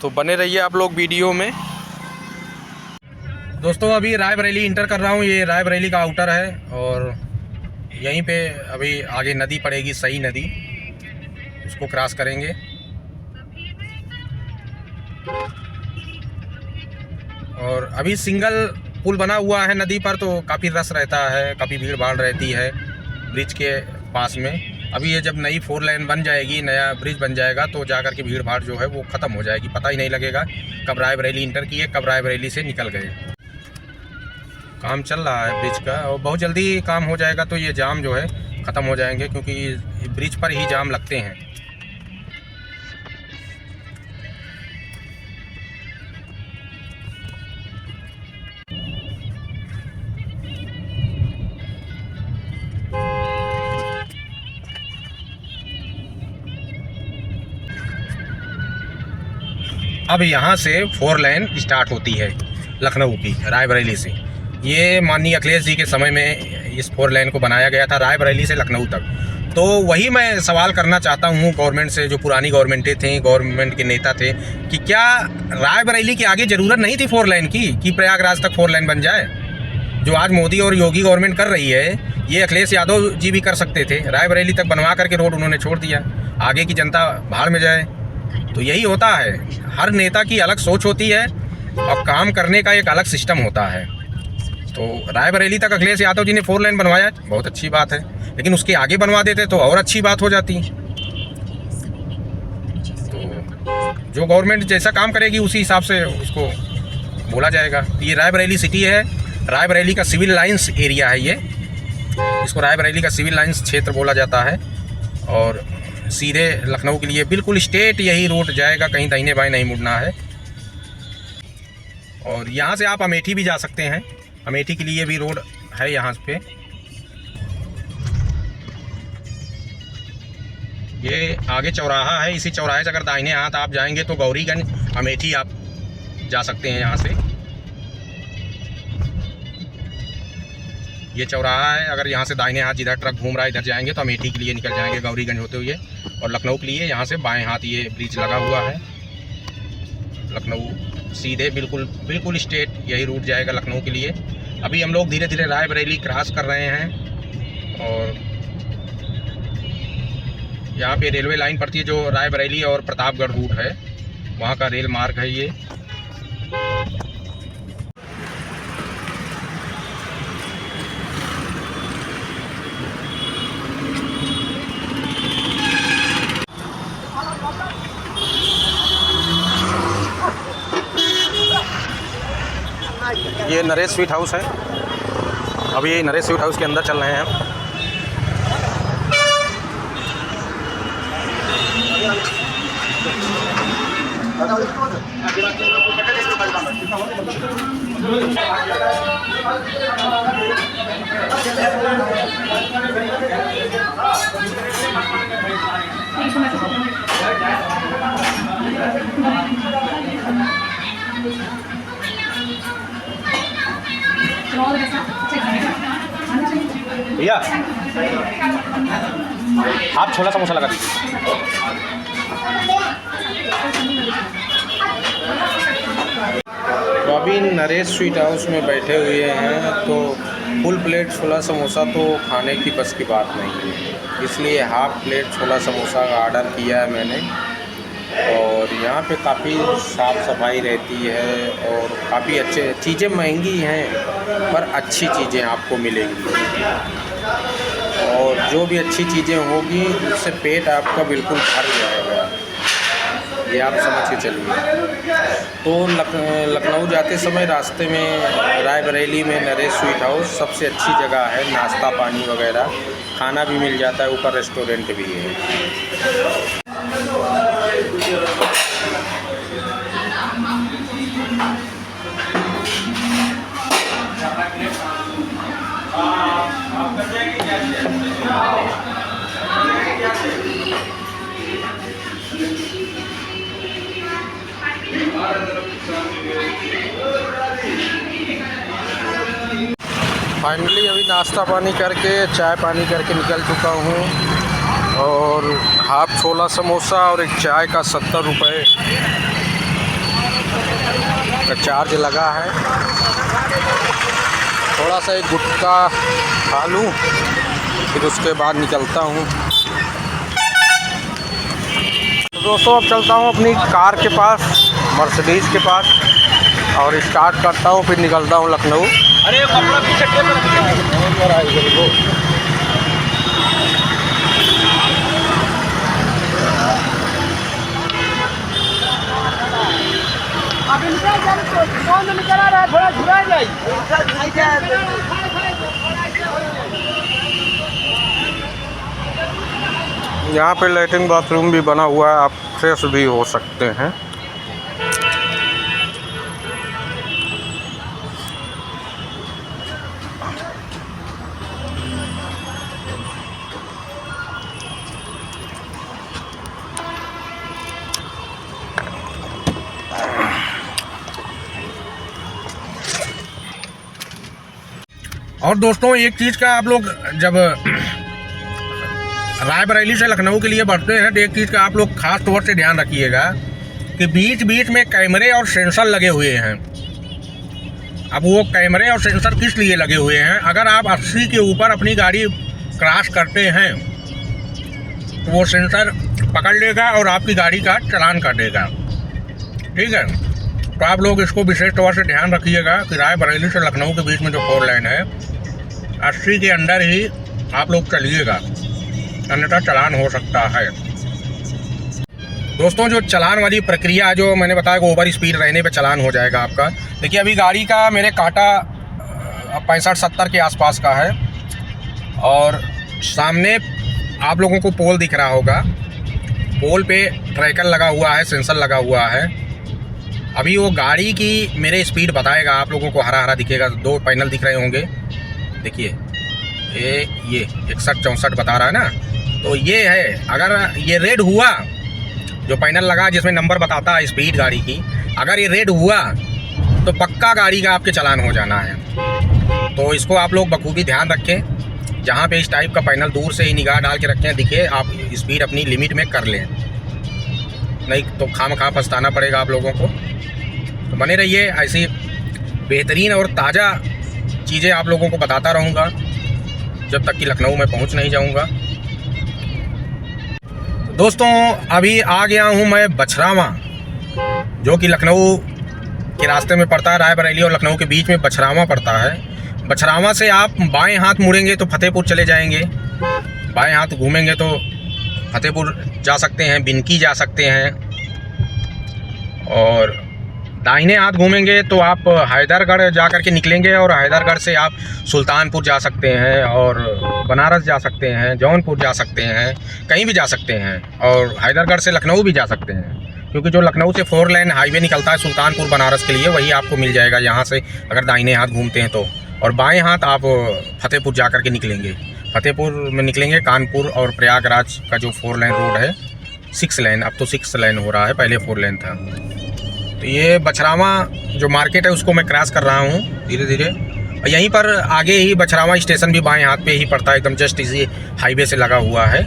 S1: तो बने रहिए आप लोग वीडियो में। दोस्तों अभी रायबरेली इंटर कर रहा हूँ, ये रायबरेली का आउटर है। और यहीं पे अभी आगे नदी पड़ेगी, सही नदी, उसको क्रॉस करेंगे। और अभी सिंगल पुल बना हुआ है नदी पर, तो काफ़ी रश रहता है, काफ़ी भीड़ भाड़ रहती है ब्रिज के पास में। अभी ये जब नई 4 लेन बन जाएगी, नया ब्रिज बन जाएगा, तो जाकर के भीड़ भाड़ जो है वो ख़त्म हो जाएगी। पता ही नहीं लगेगा कब रायबरेली इंटर किए, कब रायबरेली से निकल गए। काम चल रहा है ब्रिज का, और बहुत जल्दी काम हो जाएगा तो ये जाम जो है ख़त्म हो जाएंगे, क्योंकि ब्रिज पर ही जाम लगते हैं। अब यहाँ से 4 लेन स्टार्ट होती है लखनऊ की, रायबरेली से। ये माननीय अखिलेश जी के समय में इस 4 लेन को बनाया गया था, रायबरेली से लखनऊ तक। तो वही मैं सवाल करना चाहता हूँ गवर्नमेंट से, जो पुरानी गवर्नमेंटें थी, गवर्नमेंट के नेता थे, कि क्या रायबरेली की आगे ज़रूरत नहीं थी 4 लेन की, कि प्रयागराज तक 4 लेन बन जाए। जो आज मोदी और योगी गवर्नमेंट कर रही है, ये अखिलेश यादव जी भी कर सकते थे। रायबरेली तक बनवा करके रोड उन्होंने छोड़ दिया, आगे की जनता भाड़ में जाए। तो यही होता है, हर नेता की अलग सोच होती है और काम करने का एक अलग सिस्टम होता है। तो रायबरेली तक अखिलेश यादव जी ने 4 लेन बनवाया, बहुत अच्छी बात है, लेकिन उसके आगे बनवा देते तो और अच्छी बात हो जाती। तो जो गवर्नमेंट जैसा काम करेगी उसी हिसाब से उसको बोला जाएगा। ये रायबरेली सिटी है, रायबरेली का सिविल लाइंस एरिया है ये, इसको रायबरेली का सिविल लाइंस क्षेत्र बोला जाता है। और सीधे लखनऊ के लिए बिल्कुल स्ट्रेट यही रोड जाएगा, कहीं दाहिने बाएं नहीं मुड़ना है। और यहाँ से आप अमेठी भी जा सकते हैं, अमेठी के लिए भी रोड है यहाँ पे। ये आगे चौराहा है, इसी चौराहे से अगर दाहिने हाथ आप जाएंगे तो गौरीगंज अमेठी आप जा सकते हैं यहाँ से। ये चौराहा है, अगर यहाँ से दाहिने हाथ जिधर ट्रक घूम रहा है इधर जाएंगे तो अमेठी के लिए निकल जाएंगे गौरीगंज होते हुए। और लखनऊ के लिए यहाँ से बाएं हाथ ये ब्रिज लगा हुआ है, लखनऊ सीधे बिल्कुल स्ट्रेट यही रूट जाएगा लखनऊ के लिए। अभी हम लोग धीरे धीरे रायबरेली क्रॉस कर रहे हैं। और यहाँ पे रेलवे लाइन पड़ती है, जो रायबरेली और प्रतापगढ़ रूट है, वहाँ का रेल मार्ग है ये। ये नरेश स्वीट हाउस है, अभी नरेश स्वीट हाउस के अंदर चल रहे हैं हम। भैया आप छोला समोसा लगा दीजिए। तो अभी नरेश स्वीट हाउस में बैठे हुए हैं, तो फुल प्लेट छोला समोसा तो खाने की बस की बात नहीं है, इसलिए हाफ़ प्लेट छोला समोसा का ऑर्डर किया है मैंने। और यहाँ पे काफ़ी साफ़ सफाई रहती है और काफ़ी अच्छे चीज़ें महंगी हैं पर अच्छी चीज़ें आपको मिलेंगी, और जो भी अच्छी चीज़ें होगी उससे पेट आपका बिल्कुल भर जाएगा, ये आप समझ के चलिए। तो लखनऊ जाते समय रास्ते में रायबरेली में नरेश स्वीट हाउस सबसे अच्छी जगह है, नाश्ता पानी वगैरह खाना भी मिल जाता है, ऊपर रेस्टोरेंट भी है। फाइनली अभी नाश्ता पानी करके चाय पानी करके निकल चुका हूँ, और हाफ छोला समोसा और एक चाय का 70 रुपये का चार्ज लगा है। थोड़ा सा एक गुटखा खा लूँ फिर उसके बाद निकलता हूँ। तो दोस्तों अब चलता हूँ अपनी कार के पास, मर्सिडीज़ के पास, और स्टार्ट करता हूँ, फिर निकलता हूँ लखनऊ। अरे कपड़ा पीछे यहाँ पे लैट्रिन बाथरूम भी बना हुआ है, आप फ्रेश भी हो सकते हैं। और दोस्तों एक चीज़ का आप लोग जब रायबरेली से लखनऊ के लिए बढ़ते हैं तो एक चीज़ का आप लोग खास तौर से ध्यान रखिएगा कि बीच बीच में कैमरे और सेंसर लगे हुए हैं। अब वो कैमरे और सेंसर किस लिए लगे हुए हैं, अगर आप 80 के ऊपर अपनी गाड़ी क्रॉस करते हैं तो वो सेंसर पकड़ लेगा और आपकी गाड़ी का चालान काटेगा, ठीक है। तो आप लोग इसको विशेष तौर से ध्यान रखिएगा कि रायबरेली से लखनऊ के बीच में जो 4 लेन है 80 के अंदर ही आप लोग चलिएगा, अन्यथा चालान हो सकता है। दोस्तों जो चालान वाली प्रक्रिया जो मैंने बताया कि ओवर स्पीड रहने पे चालान हो जाएगा आपका। देखिए अभी गाड़ी का मेरे काटा 65-70 के आसपास का है, और सामने आप लोगों को पोल दिख रहा होगा, पोल पे ट्रैकर लगा हुआ है, सेंसर लगा हुआ है। अभी वो गाड़ी की मेरे स्पीड बताएगा, आप लोगों को हरा हरा दिखेगा, 2 पैनल दिख रहे होंगे, देखिए ये 61-64 बता रहा है ना, तो ये है। अगर ये रेड हुआ, जो पैनल लगा जिसमें नंबर बताता है स्पीड गाड़ी की, अगर ये रेड हुआ तो पक्का गाड़ी का आपके चालान हो जाना है। तो इसको आप लोग बखूबी ध्यान रखें, जहाँ पे इस टाइप का पैनल दूर से ही निगाह डाल के रखें, दिखे, आप स्पीड अपनी लिमिट में कर लें, नहीं तो खामखा पछताना पड़ेगा आप लोगों को। तो बने रहिए, ऐसी बेहतरीन और ताज़ा चीज़ें आप लोगों को बताता रहूँगा जब तक कि लखनऊ में पहुँच नहीं जाऊँगा। दोस्तों अभी आ गया हूँ मैं बछरावा, जो कि लखनऊ के रास्ते में पड़ता है, रायबरेली और लखनऊ के बीच में बछरावा पड़ता है। बछरावा से आप बाएं हाथ मुड़ेंगे तो फतेहपुर चले जाएंगे, बाएं हाथ घूमेंगे तो फतेहपुर जा सकते हैं, बिनकी जा सकते हैं, और दाहिने हाथ घूमेंगे तो आप हैदरगढ़ जा कर के निकलेंगे, और हैदरगढ़ से आप सुल्तानपुर जा सकते हैं, और बनारस जा सकते हैं, जौनपुर जा सकते हैं, कहीं भी जा सकते हैं, और हैदरगढ़ से लखनऊ भी जा सकते हैं। क्योंकि जो लखनऊ से 4 लेन हाईवे निकलता है सुल्तानपुर बनारस के लिए, वही आपको मिल जाएगा यहाँ से अगर दाहिने हाथ घूमते हैं तो। और बाएं हाथ आप फतेहपुर जा कर के निकलेंगे। फतेहपुर में निकलेंगे, कानपुर और प्रयागराज का जो 4 लेन रोड है 6 लेन, अब तो 6 लेन हो रहा है, पहले 4 लेन था। तो ये बछरावा जो मार्केट है उसको मैं क्रॉस कर रहा हूँ धीरे धीरे। यहीं पर आगे ही बछरावा स्टेशन भी बाएं हाथ पे ही पड़ता है, एकदम जस्ट इसी हाईवे से लगा हुआ है।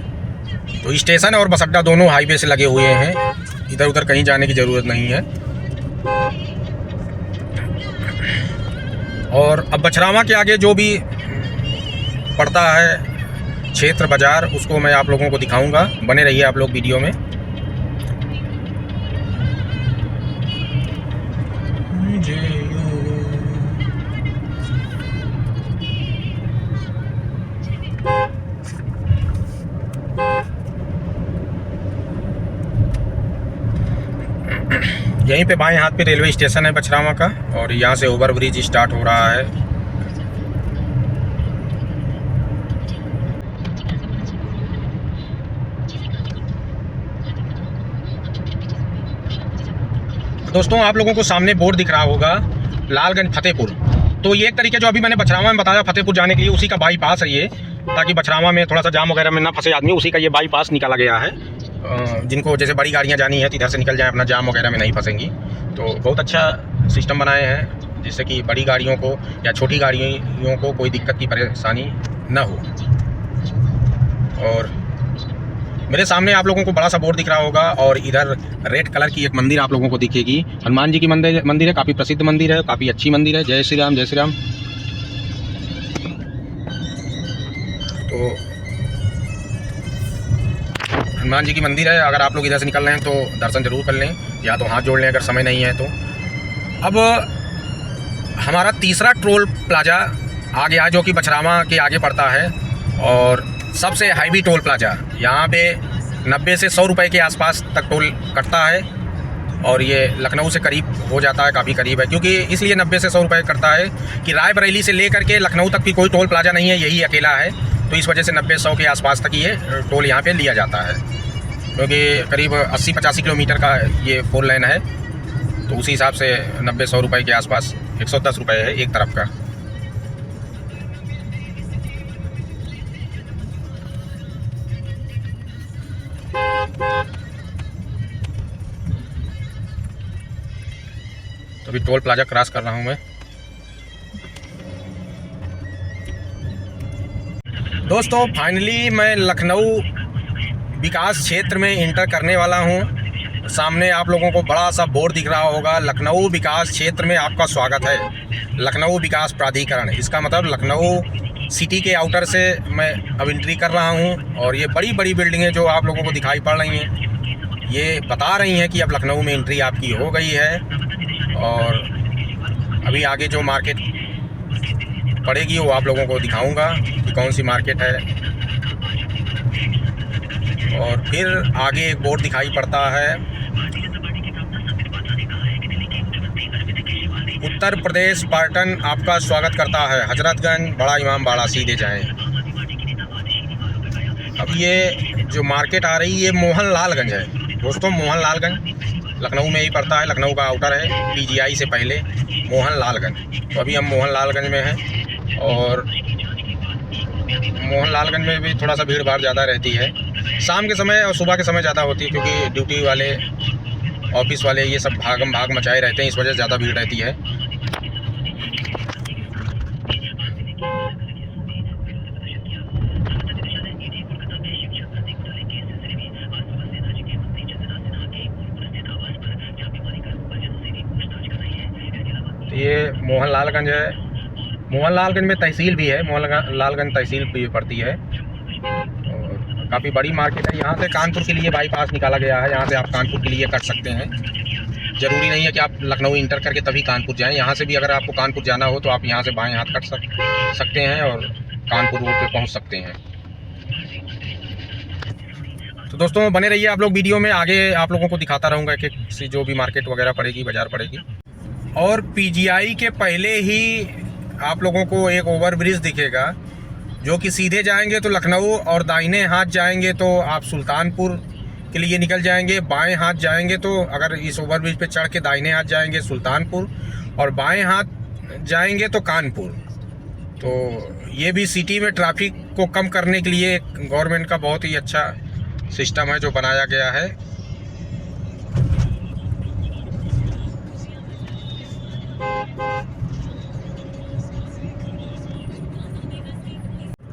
S1: तो स्टेशन और बस अड्डा दोनों हाईवे से लगे हुए हैं, इधर उधर कहीं जाने की ज़रूरत नहीं है। और अब बछरावा के आगे जो भी पड़ता है क्षेत्र बाज़ार, उसको मैं आप लोगों को दिखाऊंगा, बने रहिए आप लोग वीडियो में। यहीं पे बाएं हाथ पे रेलवे स्टेशन है बछरावा का, और यहाँ से ओवर ब्रिज स्टार्ट हो रहा है। दोस्तों आप लोगों को सामने बोर्ड दिख रहा होगा लालगंज फतेहपुर। तो ये एक तरीके जो अभी मैंने बछरावा में बताया फतेहपुर जाने के लिए, उसी का बाईपास है ये, ताकि बछरावा में थोड़ा सा जाम वगैरह में ना फंसे आदमी, उसी का ये बाईपास निकाला गया है। जिनको जैसे बड़ी गाड़ियाँ जानी है तो इधर से निकल जाए, अपना जाम वगैरह में नहीं फंसेंगी। तो बहुत अच्छा सिस्टम बनाए हैं जिससे कि बड़ी गाड़ियों को या छोटी गाड़ियों को कोई दिक्कत की परेशानी ना हो। और मेरे सामने आप लोगों को बड़ा सा बोर्ड दिख रहा होगा, और इधर रेड कलर की एक मंदिर आप लोगों को दिखेगी, हनुमान जी की मंदिर है, काफ़ी प्रसिद्ध मंदिर है, काफ़ी अच्छी मंदिर है। जय श्री राम, जय श्री राम। तो हनुमान जी की मंदिर है, अगर आप लोग इधर से निकल रहे हैं तो दर्शन जरूर कर लें, या तो हाथ जोड़ लें अगर समय नहीं है तो। अब हमारा तीसरा टोल प्लाजा आ गया जो कि बछरावा के आगे पड़ता है, और सबसे हाईवी टोल प्लाजा। यहाँ पे 90 से 100 रुपये के आसपास तक टोल कटता है, और ये लखनऊ से करीब हो जाता है, काफ़ी करीब है। क्योंकि इसलिए 90 से 100 रुपये करता है कि रायबरेली से लेकर के लखनऊ तक भी कोई टोल प्लाजा नहीं है, यही अकेला है। तो इस वजह से 90-100 के आसपास तक ये टोल यहाँ पे लिया जाता है, क्योंकि करीब 80-85 किलोमीटर का ये 4 लेन है। तो उसी हिसाब से 90-100 रुपये के आसपास 110 रुपये है एक तरफ का। तो अभी टोल प्लाजा क्रॉस कर रहा हूँ मैं। दोस्तों फाइनली मैं लखनऊ विकास क्षेत्र में इंटर करने वाला हूँ। सामने आप लोगों को बड़ा सा बोर्ड दिख रहा होगा, लखनऊ विकास क्षेत्र में आपका स्वागत है। लखनऊ विकास प्राधिकरण, इसका मतलब लखनऊ सिटी के आउटर से मैं अब एंट्री कर रहा हूँ। और ये बड़ी बड़ी बिल्डिंगें जो आप लोगों को दिखाई पड़ रही हैं, ये बता रही हैं कि अब लखनऊ में एंट्री आपकी हो गई है। और अभी आगे जो मार्केट पड़ेगी वो आप लोगों को दिखाऊंगा कि कौन सी मार्केट है। और फिर आगे एक बोर्ड दिखाई पड़ता है, उत्तर प्रदेश पर्यटन आपका स्वागत करता है, हजरतगंज बड़ा इमाम बाड़ा, सीधे जाएं। अब ये जो मार्केट आ रही है ये मोहन लालगंज है दोस्तों। मोहन लालगंज लखनऊ में ही पड़ता है, लखनऊ का आउटर है, पीजीआई से पहले मोहन लालगंज। तो अभी हम मोहन लालगंज में हैं, और मोहन लालगंज में भी थोड़ा सा भीड़ भाड़ ज़्यादा रहती है शाम के समय, और सुबह के समय ज़्यादा होती है, क्योंकि ड्यूटी वाले, ऑफिस वाले ये सब भागम भाग मचाए रहते हैं, इस वजह से ज़्यादा भीड़ रहती है। ये मोहन लालगंज है। मोहन लालगंज में तहसील भी है, मोहन लालगंज तहसील भी पड़ती है, और काफ़ी बड़ी मार्केट है। यहाँ से कानपुर के लिए बाईपास निकाला गया है, यहाँ से आप कानपुर के लिए कट सकते हैं। ज़रूरी नहीं है कि आप लखनऊ इंटर करके तभी कानपुर जाएं, यहाँ से भी अगर आपको कानपुर जाना हो तो आप यहाँ से बाएं हाथ कट सकते हैं और कानपुर रोड पे पहुँच सकते हैं। तो दोस्तों बने रहिए आप लोग वीडियो में, आगे आप लोगों को दिखाता रहूँगा एक एक सी जो भी मार्केट वगैरह पड़ेगी, बाज़ार पड़ेगी। और पीजीआई के पहले ही आप लोगों को एक ओवरब्रिज दिखेगा, जो कि सीधे जाएंगे तो लखनऊ, और दाहिने हाथ जाएंगे तो आप सुल्तानपुर के लिए निकल जाएंगे। बाएं हाथ जाएंगे तो अगर इस ओवरब्रिज पे चढ़ के दाहिने हाथ जाएंगे सुल्तानपुर, और बाएं हाथ जाएंगे तो कानपुर। तो ये भी सिटी में ट्रैफिक को कम करने के लिए गवर्नमेंट का बहुत ही अच्छा सिस्टम है जो बनाया गया है।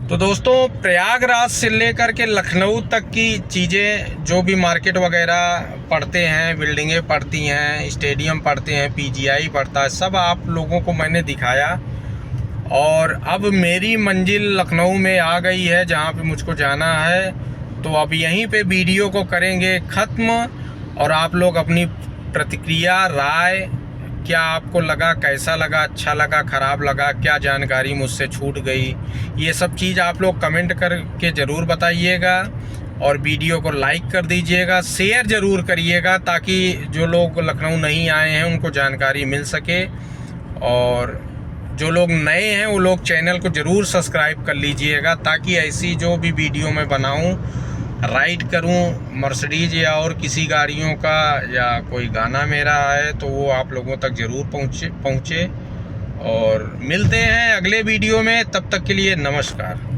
S1: तो दोस्तों, प्रयागराज से लेकर के लखनऊ तक की चीज़ें, जो भी मार्केट वगैरह पड़ते हैं, बिल्डिंगें पड़ती हैं, स्टेडियम पड़ते हैं, पीजीआई पड़ता है, सब आप लोगों को मैंने दिखाया। और अब मेरी मंजिल लखनऊ में आ गई है जहाँ पे मुझको जाना है। तो अब यहीं पे वीडियो को करेंगे ख़त्म, और आप लोग अपनी प्रतिक्रिया, राय, क्या आपको लगा, कैसा लगा, अच्छा लगा, ख़राब लगा, क्या जानकारी मुझसे छूट गई, ये सब चीज़ आप लोग कमेंट करके ज़रूर बताइएगा। और वीडियो को लाइक कर दीजिएगा, शेयर ज़रूर करिएगा, ताकि जो लोग लखनऊ नहीं आए हैं उनको जानकारी मिल सके। और जो लोग नए हैं वो लोग चैनल को ज़रूर सब्सक्राइब कर लीजिएगा, ताकि ऐसी जो भी वीडियो मैं बनाऊं, राइड करूं मर्सिडीज या और किसी गाड़ियों का, या कोई गाना मेरा है, तो वो आप लोगों तक ज़रूर पहुंचे। और मिलते हैं अगले वीडियो में, तब तक के लिए नमस्कार।